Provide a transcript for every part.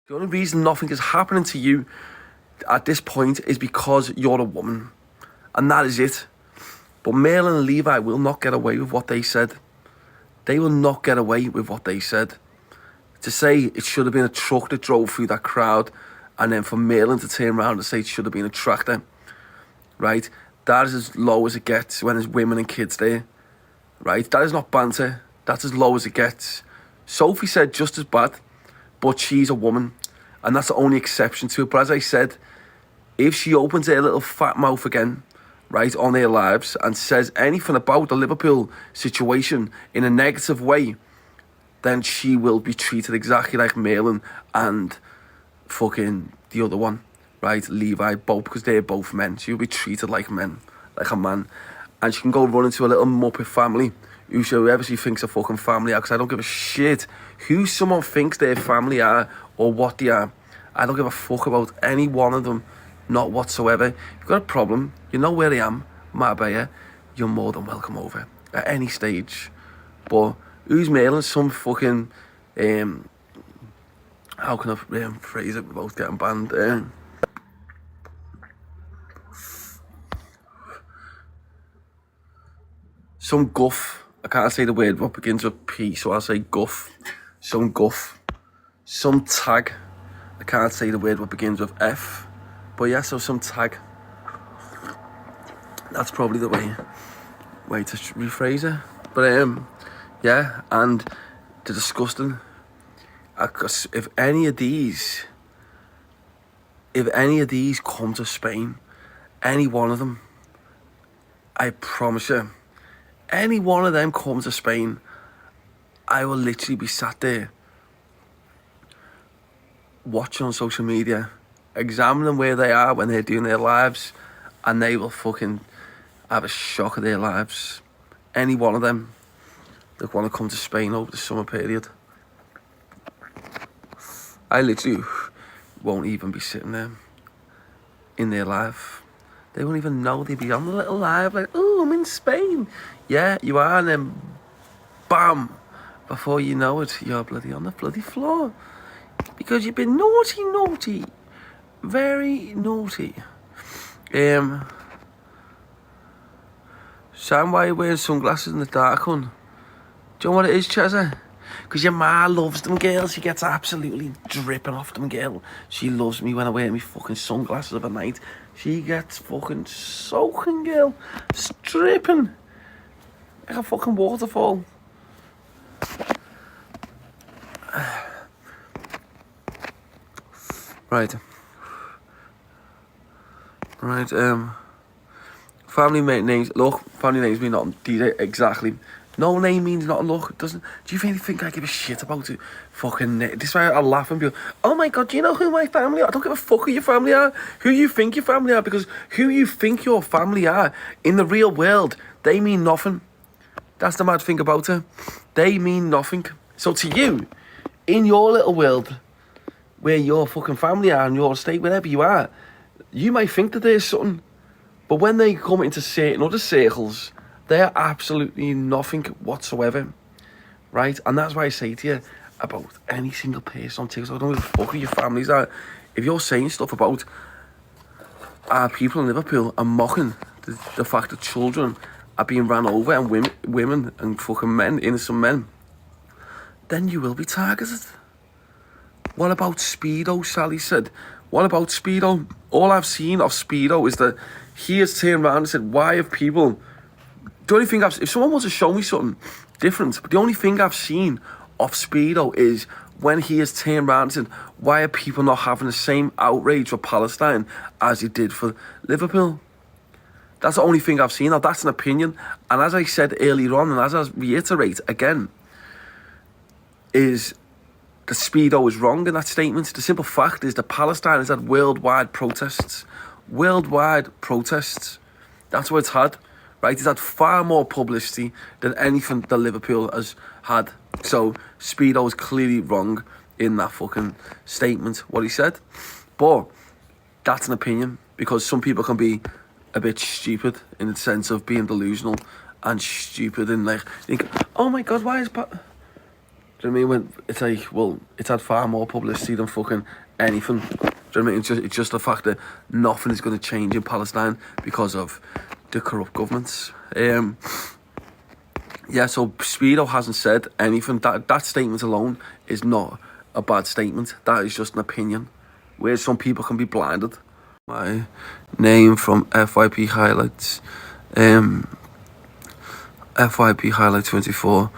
The only reason nothing is happening to you at this point is because you're a woman. And that is it. But Merlin and Levi will not get away with what they said. They will not get away with what they said. To say it should have been a truck that drove through that crowd, and then for Merlin to turn around and say it should have been a tractor, right? That is as low as it gets when there's women and kids there, right? That is not banter. That's as low as it gets. Sophie said just as bad, but she's a woman, and that's the only exception to it. But as I said, if she opens her little fat mouth again, right, on their lives and says anything about the Liverpool situation in a negative way, then she will be treated exactly like Merlin and fucking the other one, right, Levi, both, because they're both men. She'll be treated like men, like a man. And she can go run into a little Muppet family, whoever she thinks a fucking family are, because I don't give a shit who someone thinks their family are or what they are. I don't give a fuck about any one of them. Not whatsoever. If you've got a problem, you know where I am, Marbella, you're more than welcome over at any stage. But who's Merlin? Some fucking how can I phrase it without getting banned? Some guff. I can't say the word what begins with P, so I'll say guff. Some guff. Some tag. I can't say the word what begins with F. But yeah, so some tag. That's probably the way to rephrase it. But yeah, and the disgusting. Because if any of these come to Spain, any one of them, I promise you, any one of them come to Spain, I will literally be sat there watching on social media, examining where they are when they're doing their lives, and they will fucking have a shock of their lives. Any one of them that want to come to Spain over the summer period, I literally won't even be sitting there in their life. They won't even know they'd be on the little live like, oh, I'm in Spain. Yeah, you are, and then bam, before you know it, you're bloody on the bloody floor. Because you've been naughty. Very naughty. Sam, why are you wearing sunglasses in the dark, hun? Do you know what it is, Chezza? Because your ma loves them, girl. She gets absolutely dripping off them, girl. She loves me when I wear my fucking sunglasses of a night. She gets fucking soaking, girl. Dripping. Like a fucking waterfall. Right. Family names. Look, family names mean nothing. Exactly. No name means nothing. Look, it doesn't. Do you really think I give a shit about it? Fucking. This is why I laugh and be like, oh my god, do you know who my family are? I don't give a fuck who your family are. Who you think your family are, because who you think your family are in the real world, they mean nothing. That's the mad thing about it. They mean nothing. So to you, in your little world, where your fucking family are in your state, wherever you are, you might think that there's something, but when they come into certain other circles, they're absolutely nothing whatsoever, right? And that's why I say to you about any single person on TikTok, I don't give a fuck who your families are. If you're saying stuff about our people in Liverpool and mocking the fact that children are being ran over and women and fucking men, innocent men, then you will be targeted. What about Speedo, Sally said? What about Speedo? All I've seen of Speedo is that he has turned around and said, why have people... The only thing if someone wants to show me something different, but the only thing I've seen of Speedo is when he has turned around and said, why are people not having the same outrage for Palestine as he did for Liverpool? That's the only thing I've seen. Now, that's an opinion. And as I said earlier on, and as I reiterate again, is... the Speedo is wrong in that statement. The simple fact is that Palestine has had worldwide protests. Worldwide protests. That's what it's had, right? It's had far more publicity than anything that Liverpool has had. So Speedo is clearly wrong in that fucking statement, what he said. But that's an opinion, because some people can be a bit stupid in the sense of being delusional and stupid and like think, oh my god, why is Do you know what I mean? When it's like, well, it's had far more publicity than fucking anything. Do you know what I mean? It's just the fact that nothing is going to change in Palestine because of the corrupt governments. Yeah, so Speedo hasn't said anything. That statement alone is not a bad statement. That is just an opinion, where some people can be blinded. My name from FYP highlights, FYP highlight 24.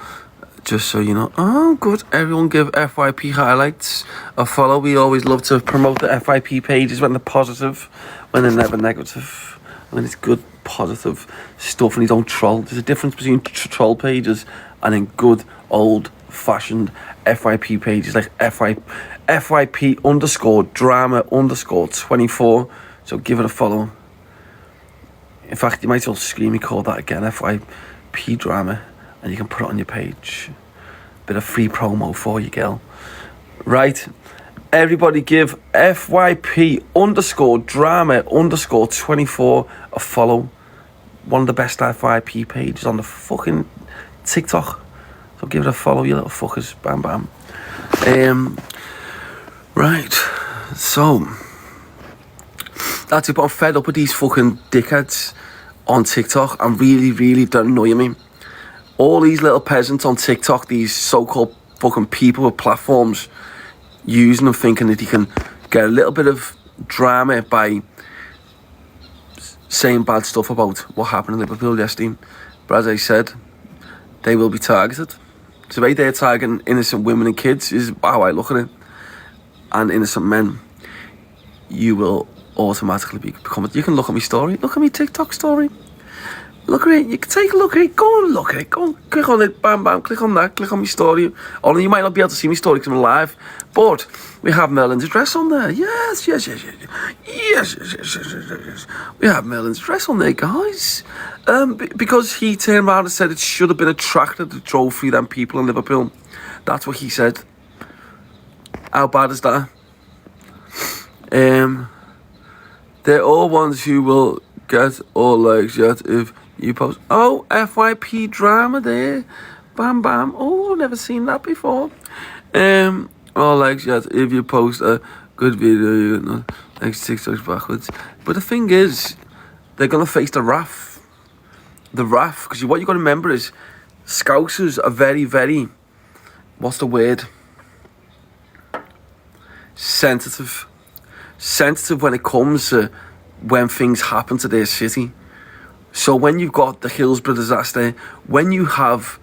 Just so you know. Oh, good. Everyone give FYP highlights a follow. We always love to promote the FYP pages when they're positive, when they're never negative, when it's good, positive stuff and you don't troll. There's a difference between troll pages and then good, old-fashioned FYP pages like FYP underscore drama underscore 24. So give it a follow. In fact, you might as well screen record that again, FYP drama. And you can put it on your page. Bit of free promo for you, girl. Right. Everybody give FYP underscore drama underscore 24 a follow. One of the best FYP pages on the fucking TikTok. So give it a follow, you little fuckers. Bam, bam. Right. So that's it. But I'm fed up with these fucking dickheads on TikTok. And really don't annoy me. All these little peasants on TikTok, these so-called fucking people with platforms, using them thinking that you can get a little bit of drama by saying bad stuff about what happened in Liverpool yesterday. But as I said, they will be targeted. So the way they're targeting innocent women and kids is how I look at it. And innocent men, you will automatically become it. You can look at my story. Look at my TikTok story. Look at it. You can take a look at it. Go and look at it. Go and click on it. Bam, bam. Click on that. Click on my story. Only you might not be able to see my story because I'm live. But we have Merlin's address on there. Yes. We have Merlin's address on there, guys. Because he turned around and said it should have been a tractor that drove through them people in Liverpool. That's what he said. How bad is that? They're all ones who will get all legs yet if you post. Oh, FYP drama there. Bam, bam. Oh, never seen that before. All legs yet if you post a good video. You know, next TikToks backwards. But the thing is, they're going to face the wrath. The wrath. Because what you got to remember is, Scousers are very, what's the word? Sensitive when it comes to when things happen to their city. So when you've got the Hillsborough disaster, when you have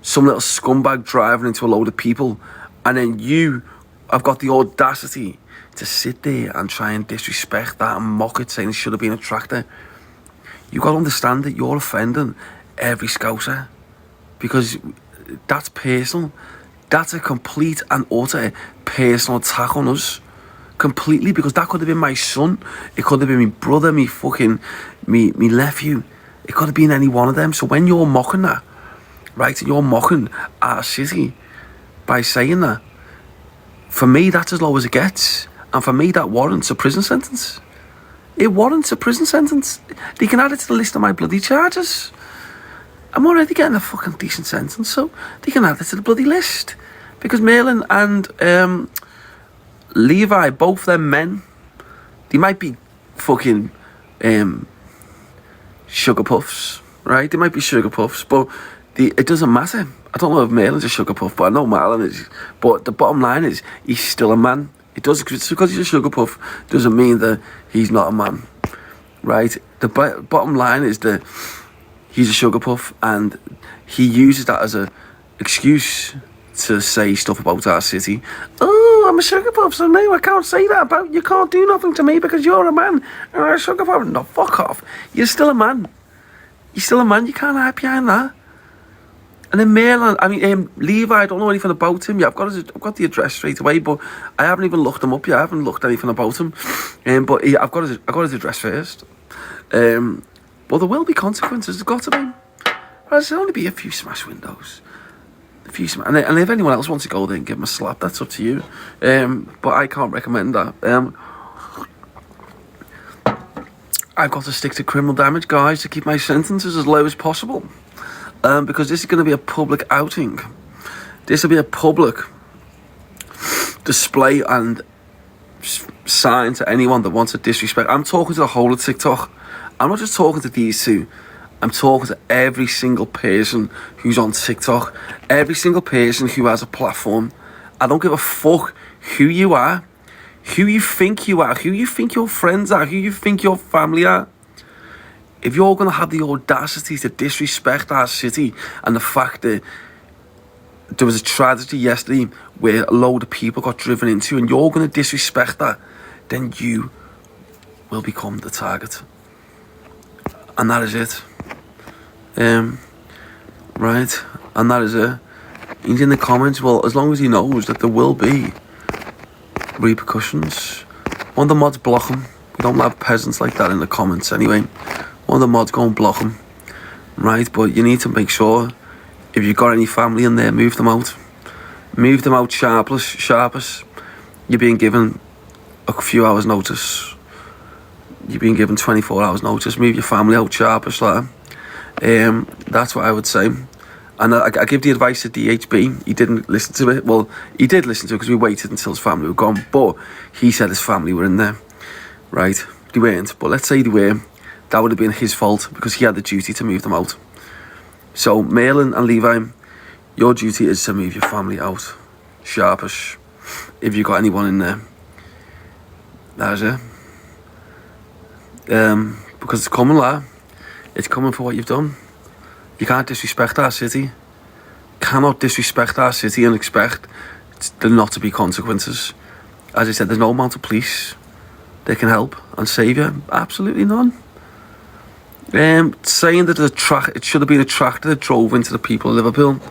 some little scumbag driving into a load of people, and then you have got the audacity to sit there and try and disrespect that and mock it, saying it should have been a tractor, you've got to understand that you're offending every Scouser, because that's personal. That's a complete and utter personal attack on us. Completely, because that could have been my son, it could have been my brother, me nephew, it could have been any one of them. So when you're mocking that, right, and you're mocking our city by saying that, for me that's as low as it gets, and for me that warrants a prison sentence. It warrants a prison sentence. They can add it to the list of my bloody charges. I'm already getting a fucking decent sentence, so they can add it to the bloody list, because Merlin and Levi, both them men, they might be fucking sugar puffs, right? They might be sugar puffs, but it doesn't matter. I don't know if Merlin's a sugar puff, but I know Marlon is. But the bottom line is, he's still a man. It does, just because he's a sugar puff doesn't mean that he's not a man, right? The bottom line is that he's a sugar puff, and he uses that as an excuse to say stuff about our city. Oh, I'm a sugar puff, so no, I can't say that about you. Can't do nothing to me because you're a man and I'm a sugar puff. No, fuck off. You're still a man. You're still a man. You can't hide behind that. And then Levi, I don't know anything about him. Yeah, I've got the address straight away, but I haven't even looked him up yet. I haven't looked anything about him. But I've got his address first. But there will be consequences. There's got to be. There'll only be a few smash windows. And if anyone else wants to go there and give him a slap, that's up to you. But I can't recommend that. I've got to stick to criminal damage, guys, to keep my sentences as low as possible. Because this is going to be a public outing. This will be a public display and sign to anyone that wants to disrespect. I'm talking to the whole of TikTok. I'm not just talking to these two. I'm talking to every single person who's on TikTok. Every single person who has a platform. I don't give a fuck who you are, who you think you are, who you think your friends are, who you think your family are. If you're going to have the audacity to disrespect our city and the fact that there was a tragedy yesterday where a load of people got driven into, and you're going to disrespect that, then you will become the target. And that is it. Right? And that is it. He's in the comments, well, as long as he knows that there will be repercussions. One of the mods block him. We don't have peasants like that in the comments anyway. One of the mods go and block him. Right? But you need to make sure, if you've got any family in there, move them out. Move them out sharpest. You're being given a few hours notice. You're being given 24 hours notice. Move your family out sharpest. That's what I would say. And I give the advice to DHB. He didn't listen to it. Well, he did listen to it because we waited until his family were gone. But he said his family were in there. Right? They weren't. But let's say they were. That would have been his fault because he had the duty to move them out. So, Malin and Levi, your duty is to move your family out. Sharpish. If you've got anyone in there. That's it. Because it's coming, lad. It's coming for what you've done. You can't disrespect our city. Cannot disrespect our city and expect there not to be consequences. As I said, there's no amount of police that can help and save you. Absolutely none. Saying that it should have been a tractor that drove into the people of Liverpool,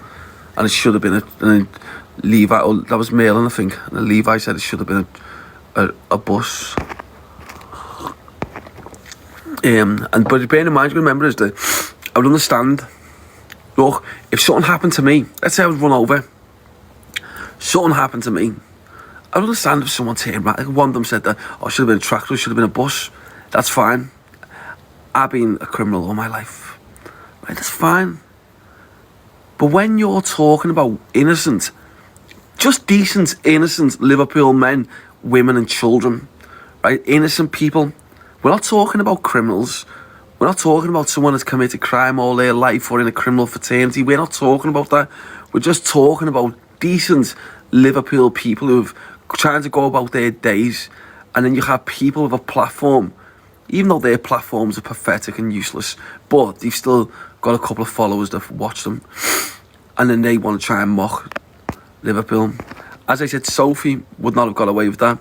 and it should have been a Levi, or that was Malin, I think, and Levi said it should have been a bus. But bearing in mind, you remember is that I would understand. Look, if something happened to me, let's say I was run over, something happened to me, I would understand if someone turned around, like one of them said that, oh, it should have been a tractor, it should have been a bus. That's fine. I've been a criminal all my life. Right, that's fine. But when you're talking about innocent, just decent, innocent Liverpool men, women and children, right, innocent people, we're not talking about criminals. We're not talking about someone that's committed crime all their life or in a criminal fraternity. We're not talking about that. We're just talking about decent Liverpool people who've trying to go about their days. And then you have people with a platform, even though their platforms are pathetic and useless, but they've still got a couple of followers that watch them. And then they want to try and mock Liverpool. As I said, Sophie would not have got away with that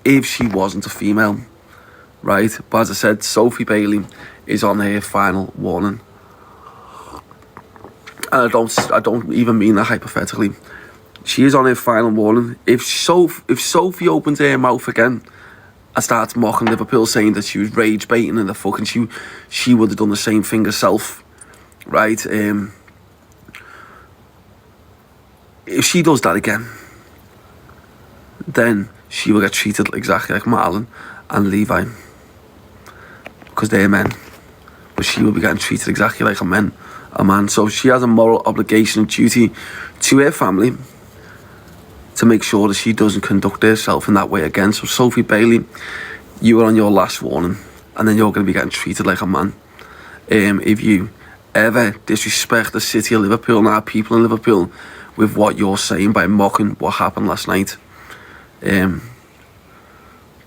if she wasn't a female. Right, but as I said, Sophie Bailey is on her final warning, and I don't even mean that hypothetically. She is on her final warning. If Sophie opens her mouth again and starts mocking Liverpool, saying that she was rage baiting and the fucking she would have done the same thing herself, right? If she does that again, then she will get treated exactly like Marlon and Levi. Because they're men, but she will be getting treated exactly like a man. So she has a moral obligation and duty to her family to make sure that she doesn't conduct herself in that way again. So Sophie Bailey, you are on your last warning, and then you're going to be getting treated like a man. If you ever disrespect the city of Liverpool and our people in Liverpool with what you're saying by mocking what happened last night. There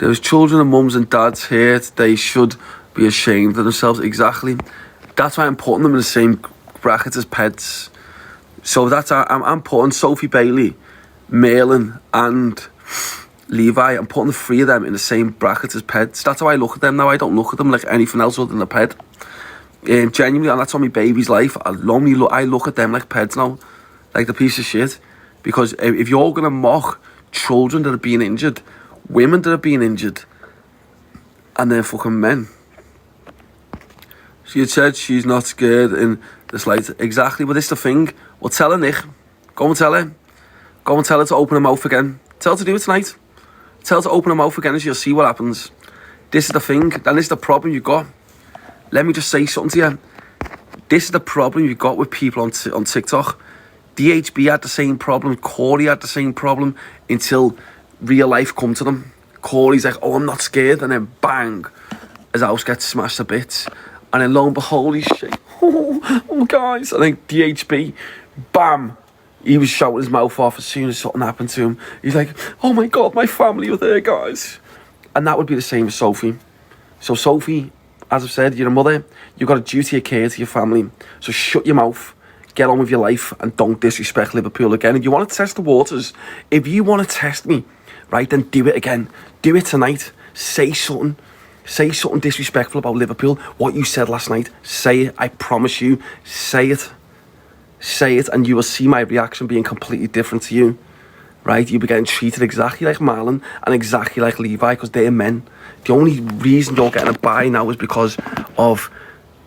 was children and mums and dads here. They should be ashamed of themselves. Exactly. That's why I'm putting them in the same bracket as Peds. So that's I'm putting Sophie Bailey, Malin and Levi. I'm putting the three of them in the same bracket as Peds. That's how I look at them now. I don't look at them like anything else other than a Ped. Genuinely, and that's on my baby's life. I look at them like Peds now, like the piece of shit. Because if you're gonna mock children that are being injured, women that are being injured, and they're fucking men. She had said she's not scared in the slightest. Exactly, but this is the thing. Well, tell her, Nick. Go and tell her. Go and tell her to open her mouth again. Tell her to do it tonight. Tell her to open her mouth again and she'll see what happens. This is the thing. And this is the problem you've got. Let me just say something to you. This is the problem you've got with people on TikTok. DHB had the same problem. Corey had the same problem until real life come to them. Corey's like, oh, I'm not scared. And then bang, his house gets smashed to bits. And then lo and behold, he's shit. Oh, guys. I think DHB, bam. He was shouting his mouth off as soon as something happened to him. He's like, oh my God, my family were there, guys. And that would be the same with Sophie. So Sophie, as I've said, you're a mother. You've got a duty of care to your family. So shut your mouth, get on with your life, and don't disrespect Liverpool again. If you want to test the waters, if you want to test me, right, then do it again. Do it tonight. Say something. Say something disrespectful about Liverpool. What you said last night, say it. I promise you, say it. Say it, and you will see my reaction being completely different to you. Right? You'll be getting treated exactly like Marlon and exactly like Levi, because they're men. The only reason you're getting a bye now is because of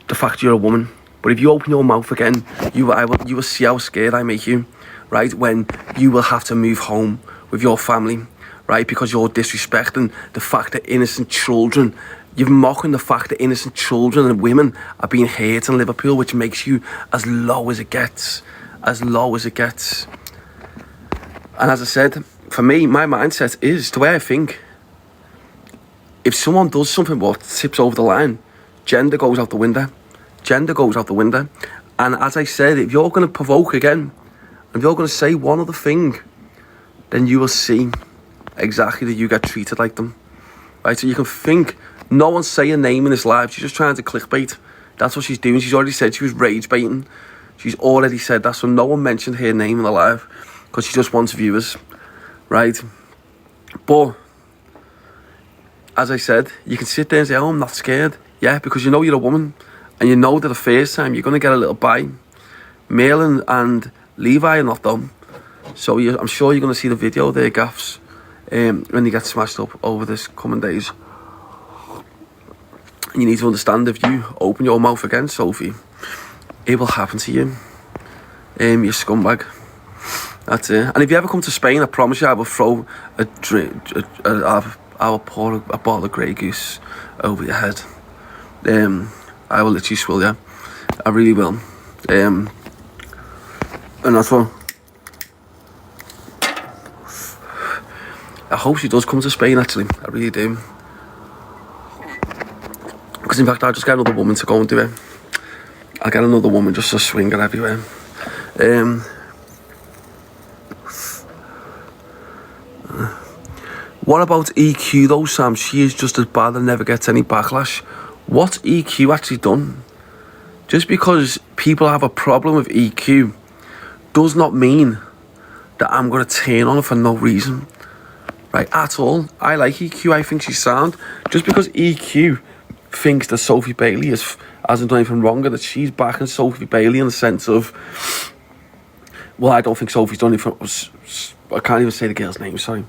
the fact you're a woman. But if you open your mouth again, you will see how scared I make you, right? When you will have to move home with your family, right? Because you're disrespecting the fact that innocent children, you're mocking the fact that innocent children and women are being hurt in Liverpool, which makes you as low as it gets. As low as it gets. And as I said, for me, my mindset is the way I think. If someone does something what tips over the line, gender goes out the window. Gender goes out the window. And as I said, if you're going to provoke again, and you're going to say one other thing, then you will see exactly that you get treated like them. Right? So you can think, no one's saying a name in this live. She's just trying to clickbait. That's what she's doing. She's already said she was rage baiting. She's already said that, so no one mentioned her name in the live. Because she just wants viewers, right? But, as I said, you can sit there and say, oh, I'm not scared. Yeah, because you know you're a woman. And you know that the first time you're going to get a little bite. Malin and Levi are not done. So I'm sure you're going to see the video there, gaffs, when they get smashed up over this coming days. And you need to understand, if you open your mouth again, Sophie, it will happen to you. You scumbag. That's it. And if you ever come to Spain, I promise you I will throw a drink, I will pour a bottle of Grey Goose over your head. I will literally swill you. I really will. And that's what. I hope she does come to Spain, actually. I really do. Because in fact, I'll just get another woman to go and do it. I'll get another woman just to swing her everywhere. What about EQ though, Sam? She is just as bad and never gets any backlash. What's EQ actually done? Just because people have a problem with EQ does not mean that I'm going to turn on her for no reason. Right, at all. I like EQ, I think she's sound. Just because EQ thinks that Sophie Bailey hasn't done anything wrong, that she's backing Sophie Bailey in the sense of, well, I don't think Sophie's done anything. I can't even say the girl's name, sorry.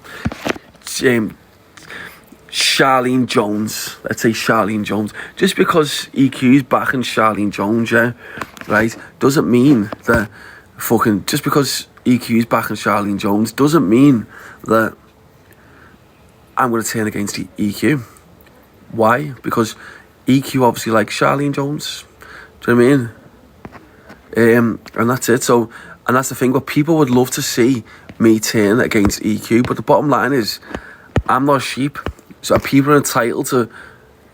Charlene Jones. Let's say Charlene Jones. Just because EQ's backing Charlene Jones, yeah, right, doesn't mean that just because EQ's backing Charlene Jones doesn't mean that I'm going to turn against EQ. Why? Because EQ obviously likes Charlene Jones. Do you know what I mean? And that's it. So, and that's the thing. But people would love to see me turn against EQ. But the bottom line is, I'm not a sheep. So people are entitled to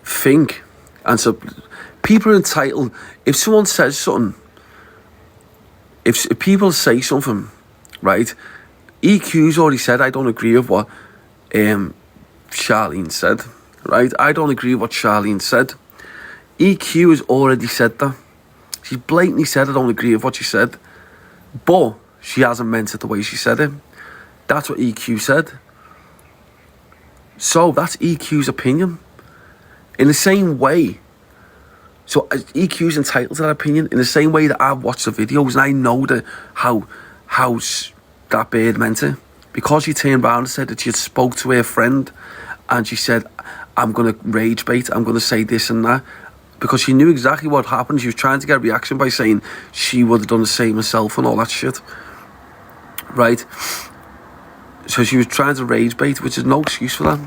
think. And so people are entitled, if someone says something, if people say something, right, EQ's already said, I don't agree with what Charlene said, right? I don't agree with what Charlene said. EQ has already said that. She blatantly said, I don't agree with what she said. But she hasn't meant it the way she said it. That's what EQ said. So that's EQ's opinion. In the same way, so EQ's entitled to that opinion. In the same way that I've watched the videos and I know that how that bird meant it. Because she turned around and said that she had spoke to her friend and she said, I'm going to rage bait, I'm going to say this and that. Because she knew exactly what happened. She was trying to get a reaction by saying she would have done the same herself and all that shit. Right? So she was trying to rage bait, which is no excuse for that.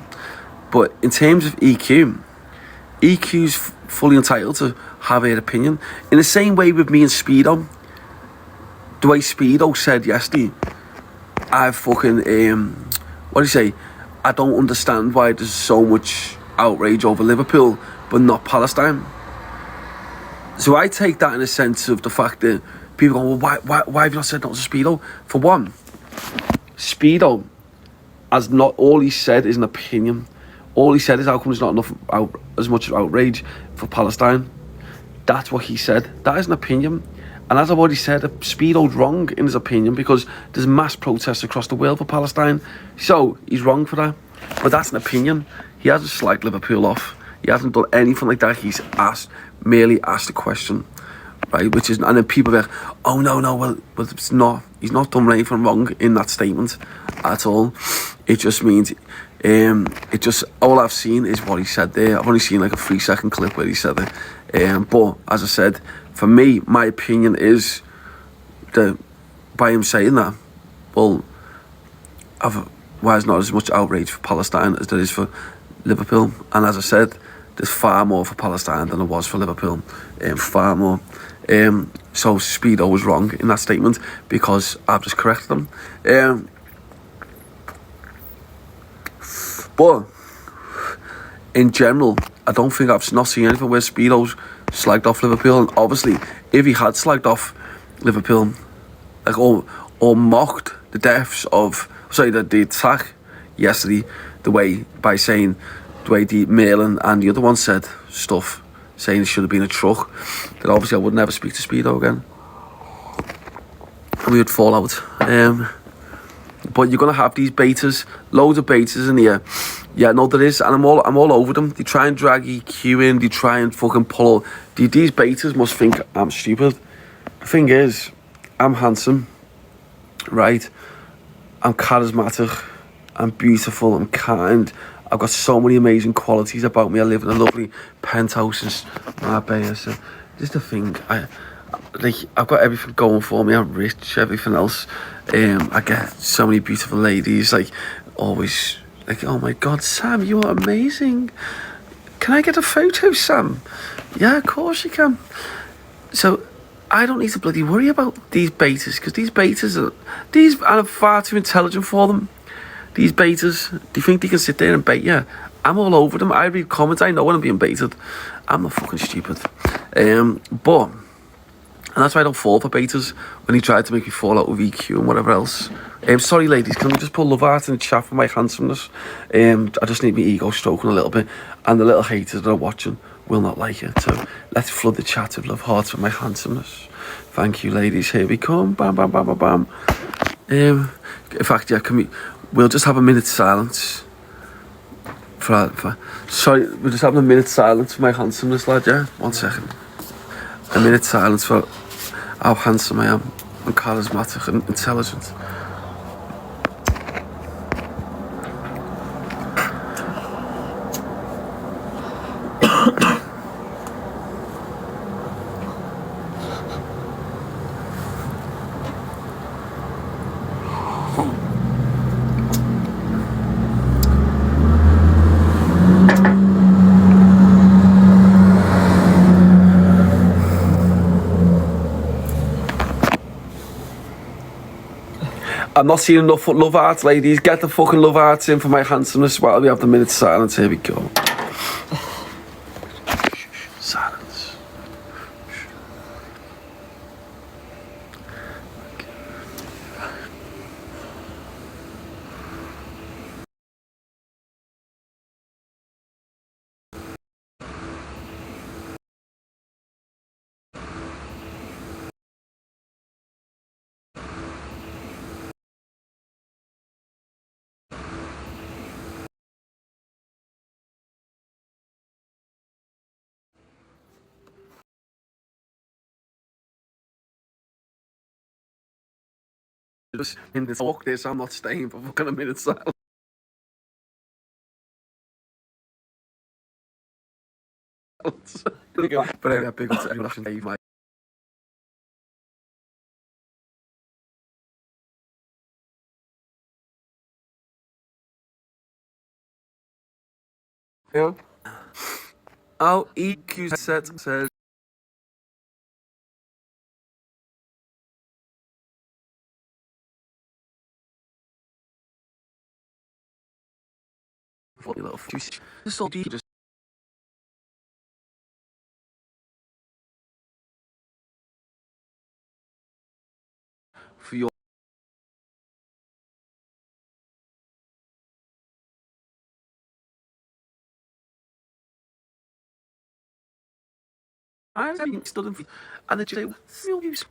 But in terms of EQ's fully entitled to have her opinion. In the same way with me and Speedo, the way Speedo said yesterday, I fucking what do you say? I don't understand why there's so much outrage over Liverpool but not Palestine. So I take that in a sense of the fact that people go, well, why have you not said not to Speedo? For one, Speedo has not, all he said is an opinion. All he said is how come there's not enough as much outrage for Palestine. That's what he said. That is an opinion. And as I've already said, Speedo's wrong in his opinion because there's mass protests across the world for Palestine. So he's wrong for that. But that's an opinion. He hasn't slagged Liverpool off. He hasn't done anything like that. He's merely asked a question, right? Which is, and then people are like, oh no, well it's not. He's not done anything wrong in that statement at all. It just means, all I've seen is what he said there. I've only seen like a 3-second clip where he said it. But as I said, for me, my opinion is that by him saying that, well, why there's not as much outrage for Palestine as there is for Liverpool. And as I said, there's far more for Palestine than there was for Liverpool. Far more. So Speedo was wrong in that statement because I've just corrected him. But in general, I don't think I've not seen anything where Speedo's slagged off Liverpool. And obviously, if he had slagged off Liverpool, like or mocked the deaths of, the attack yesterday, the way the Merlin and the other one said stuff, saying it should have been a truck, then obviously I would never speak to Speedo again. We would fall out. But you're gonna have these betas, loads of betas in here. Yeah, no, there is, and I'm all over them. They try and drag EQ in. They try and fucking pull. These betas must think I'm stupid. The thing is, I'm handsome, right? I'm charismatic. I'm beautiful. I'm kind. I've got so many amazing qualities about me. I live in a lovely penthouse in Marbella. So this is the thing. I've got everything going for me. I'm rich. Everything else. I get so many beautiful ladies. Like always. Like, oh my God, Sam, you are amazing. Can I get a photo, Sam? Yeah, of course you can. So I don't need to bloody worry about these betas because these betas are far too intelligent for them. These betas, they think they can sit there and bait you. I'm all over them. I read comments. I know when I'm being baited. I'm not fucking stupid. And that's why I don't fall for betas when he tried to make me fall out with EQ and whatever else. Sorry, ladies, can we just pull love out in the chat for my handsomeness? I just need my ego stroking a little bit. And the little haters that are watching will not like it. So let's flood the chat with love hearts for my handsomeness. Thank you, ladies. Here we come. Bam, bam, bam, bam, bam. In fact, yeah, we'll just have a minute's silence. Sorry, we're just having a minute's silence for my handsomeness, lad, yeah? 1 second. A minute's silence for how handsome I am and charismatic and intelligent. I'm not seeing enough love hearts, ladies. Get the fucking love hearts in for my handsomeness while we have the minute's silence. Here we go. Silence. Just in this fuck this, I'm not staying for fucking a minute's silence. But anyway, big up to everyone watching Dave, mate. Yeah. Oh, EQ set says Fuck you little juicy. Just so deep. Just for your. I'm stood in, and they say, "What's your use?"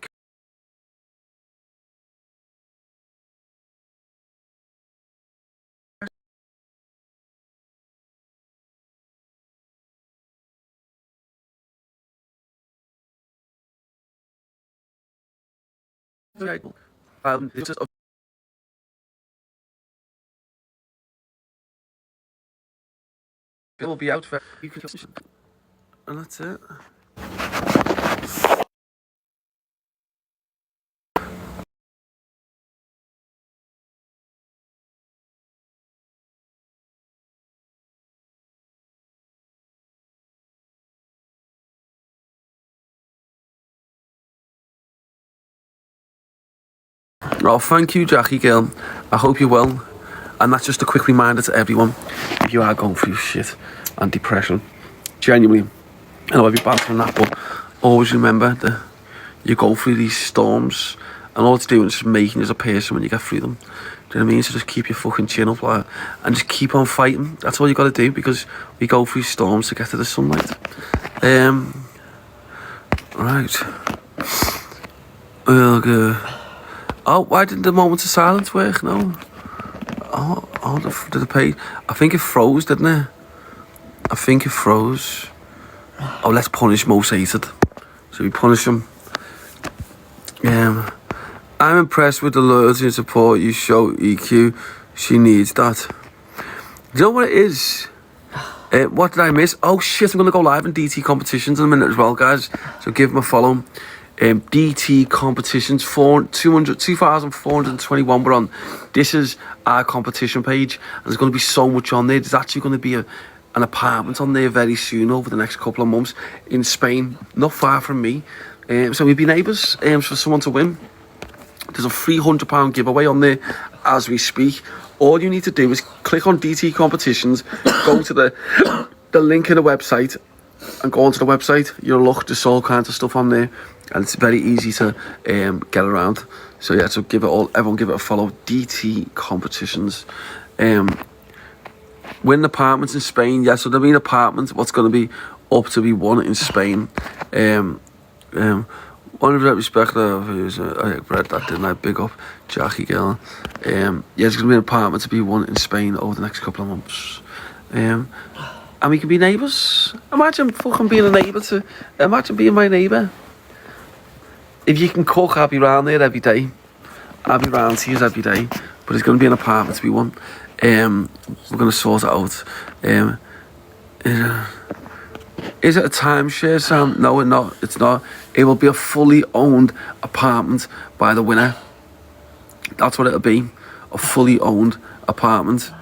It's just it'll be out for you can, and that's it. Well, thank you, Jackie girl. I hope you're well. And that's just a quick reminder to everyone, if you are going through shit and depression, genuinely, I know I'll be bad for that, but always remember that you go through these storms, and all it's doing is just making you as a person when you get through them. Do you know what I mean? So just keep your fucking chin up, like, and just keep on fighting. That's all you got to do, because we go through storms to get to the sunlight. Right. We'll go. Oh, why didn't the moment of silence work? No. Oh, did the page? I think it froze, didn't it? I think it froze. Oh, let's punish most hated. So we punish him. I'm impressed with the loyalty and support you show EQ. She needs that. Do you know what it is? What did I miss? Oh shit, I'm going to go live in DT competitions in a minute as well, guys. So give them a follow. DT competitions 2,421 we're on. This is our competition page, and there's going to be so much on there. There's actually going to be an apartment on there very soon over the next couple of months in Spain, not far from me. So we'd be neighbours for someone to win. There's a £300 giveaway on there as we speak. All you need to do is click on DT competitions, go to the link in the website, and go onto the website. You'll look, there's all kinds of stuff on there, and it's very easy to get around. So yeah, so everyone give it a follow. DT competitions. Win apartments in Spain. Yeah, so there'll be an apartment. What's going to be up to be won in Spain. One of that respect of I read that, didn't I? Big up Jackie girl. Yeah, there's going to be an apartment to be won in Spain over the next couple of months. And we can be neighbours. Imagine fucking being a neighbour to... Imagine being my neighbour. If you can cook, I'll be round there every day. I'll be round to you every day. But it's going to be an apartment to be won. We're going to sort it out. Is it a timeshare, Sam? No, it's not. It will be a fully owned apartment by the winner. That's what it'll be. A fully owned apartment.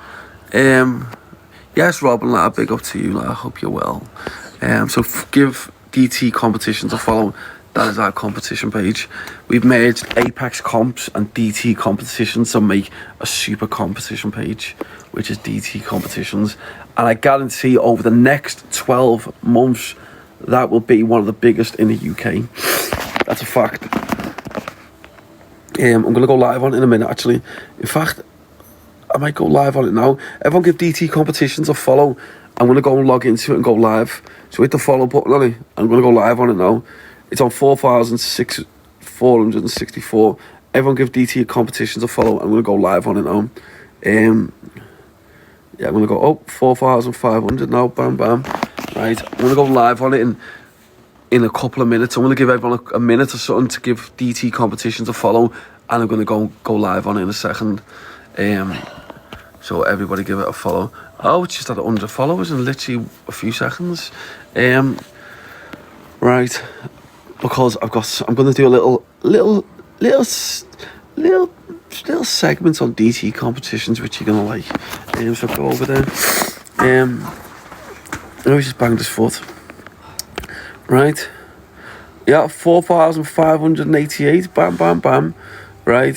Yes, Robin, like, big up to you. Like, I hope you're well. So give DT competitions a follow. That is our competition page. We've merged Apex comps and DT competitions to make a super competition page, which is DT competitions. And I guarantee over the next 12 months, that will be one of the biggest in the UK. That's a fact. I'm going to go live on it in a minute, actually. In fact, I might go live on it now. Everyone give DT competitions a follow. I'm going to go and log into it and go live. So hit the follow button on it. I'm going to go live on it now. It's on 4,464. Everyone give DT competitions a follow. I'm going to go live on it now. Yeah, I'm going to go, 4,500 now. Bam, bam. Right, I'm going to go live on it in a couple of minutes. I'm going to give everyone a minute or something to give DT competitions a follow. And I'm going to go live on it in a second. So everybody give it a follow. Oh, it's just at 100 followers in literally a few seconds. Right, because I'm going to do a little segment on DT competitions, which you're going to like. So go over there. Let me just bang this foot. Right. Yeah, 4,588. Bam, bam, bam. Right.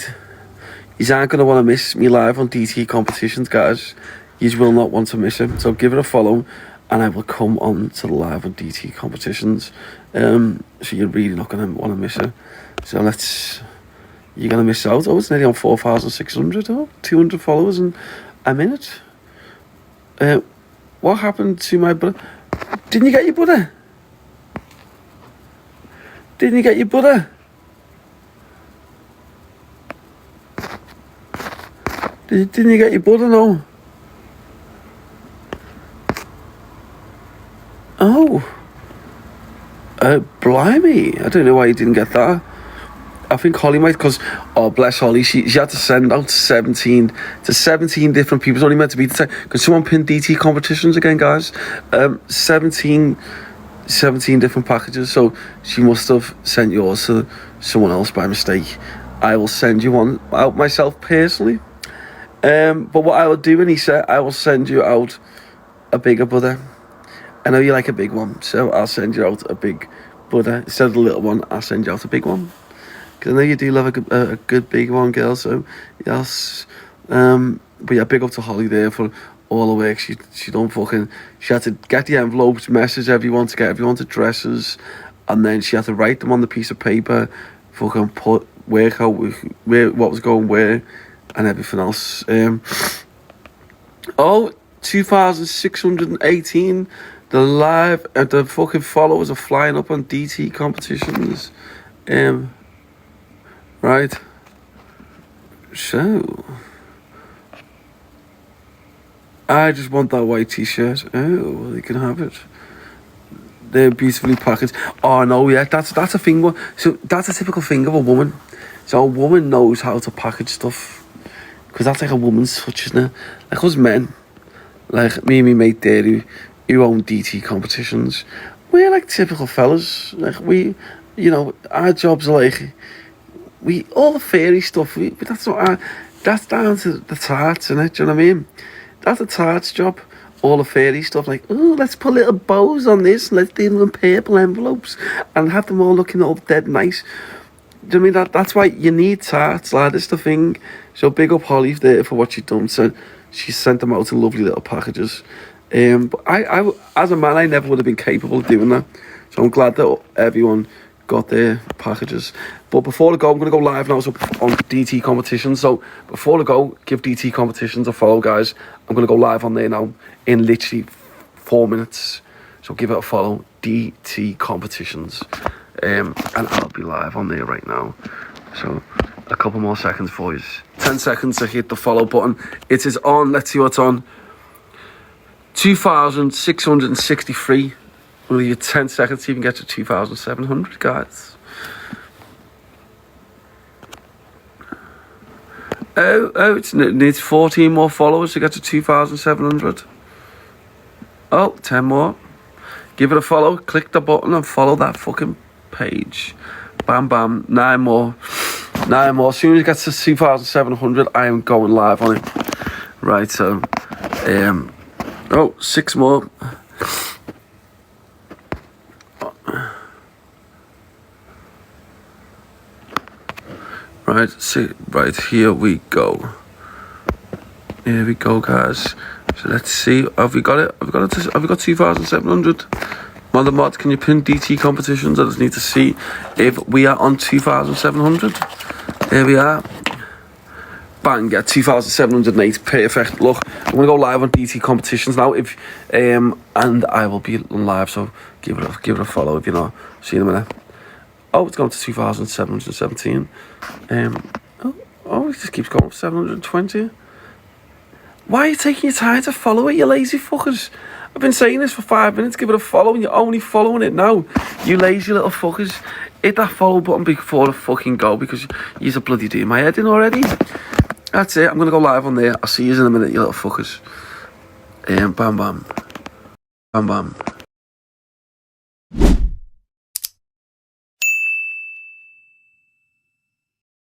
You aren't going to want to miss me live on DT competitions, guys. You will not want to miss it. So give it a follow, and I will come on to live on DT competitions. So you're really not going to want to miss it. So you're going to miss out. Oh, it's nearly on 4,600 or 200 followers in a minute. What happened to my brother? Didn't you get your butter? Didn't you get your butter? Didn't you get your butter? No. Oh. Blimey. I don't know why you didn't get that. I think Holly might, because, oh, bless Holly, she had to send out 17 different people. It's only meant to be, because someone pinned DT competitions again, guys. 17 different packages, so she must have sent yours to someone else by mistake. I will send you one out myself personally. But what I will do, Anissa, I will send you out a bigger butter. I know you like a big one, so I'll send you out a big butter. Instead of the little one, I'll send you out a big one. Because I know you do love a good big one, girl, so yes. But yeah, big up to Holly there for all the work she done fucking. She had to get the envelopes, message everyone to get everyone's addresses, and then she had to write them on the piece of paper, fucking work out what was going where, and everything else. 2,618. The fucking followers are flying up on DT competitions. Right. So I just want that white t-shirt. Oh, well, you can have it. They're beautifully packaged. Oh no, yeah, that's a thing. So that's a typical thing of a woman. So a woman knows how to package stuff, because that's like a woman's touch, isn't it? Like us men, like me and my mate there who own DT competitions, we're like typical fellas. Like our jobs are like, all the fairy stuff, that's down to the tarts, innit? Do you know what I mean? That's a tarts job. All the fairy stuff, like, oh, let's put little bows on this, let's do them in purple envelopes, and have them all looking all dead nice. Do you know what I mean? That's why you need tarts, lad. That's the thing. So big up Holly there for what she's done. So she sent them out in lovely little packages. But I, as a man, I never would have been capable of doing that. So I'm glad that everyone got their packages. But before I go, I'm going to go live now on DT competitions. So before I go, give DT competitions a follow, guys. I'm going to go live on there now in literally 4 minutes. So give it a follow, DT competitions. And I'll be live on there right now. So a couple more seconds for you. 10 seconds to hit the follow button. It is on. Let's see what's on. 2,663. We'll give you 10 seconds to even get to 2,700, guys. It needs 14 more followers to get to 2,700. 10 more. Give it a follow. Click the button and follow that fucking page. Bam, bam. 9 more. 9 more. As soon as it gets to 2,700, I am going live on it. Right, so... 6 more. Right, right, here we go. Here we go, guys. So let's see. Have we got it? Have we got 2,700? Mother Mod, can you pin DT competitions? I just need to see if we are on 2,700. Here we are. Bang, yeah, 2,708. Perfect. Look, I'm gonna go live on DT competitions now. And I will be live. So give it a follow if you're not. See you in a minute. It's gone to 2,717. It just keeps going to 720. Why are you taking your time to follow it, you lazy fuckers? I've been saying this for 5 minutes. Give it a follow, and you're only following it now. You lazy little fuckers. Hit that follow button before I fucking go, because you're bloody doing my head in already. That's it. I'm going to go live on there. I'll see you in a minute, you little fuckers. Bam, bam. Bam, bam.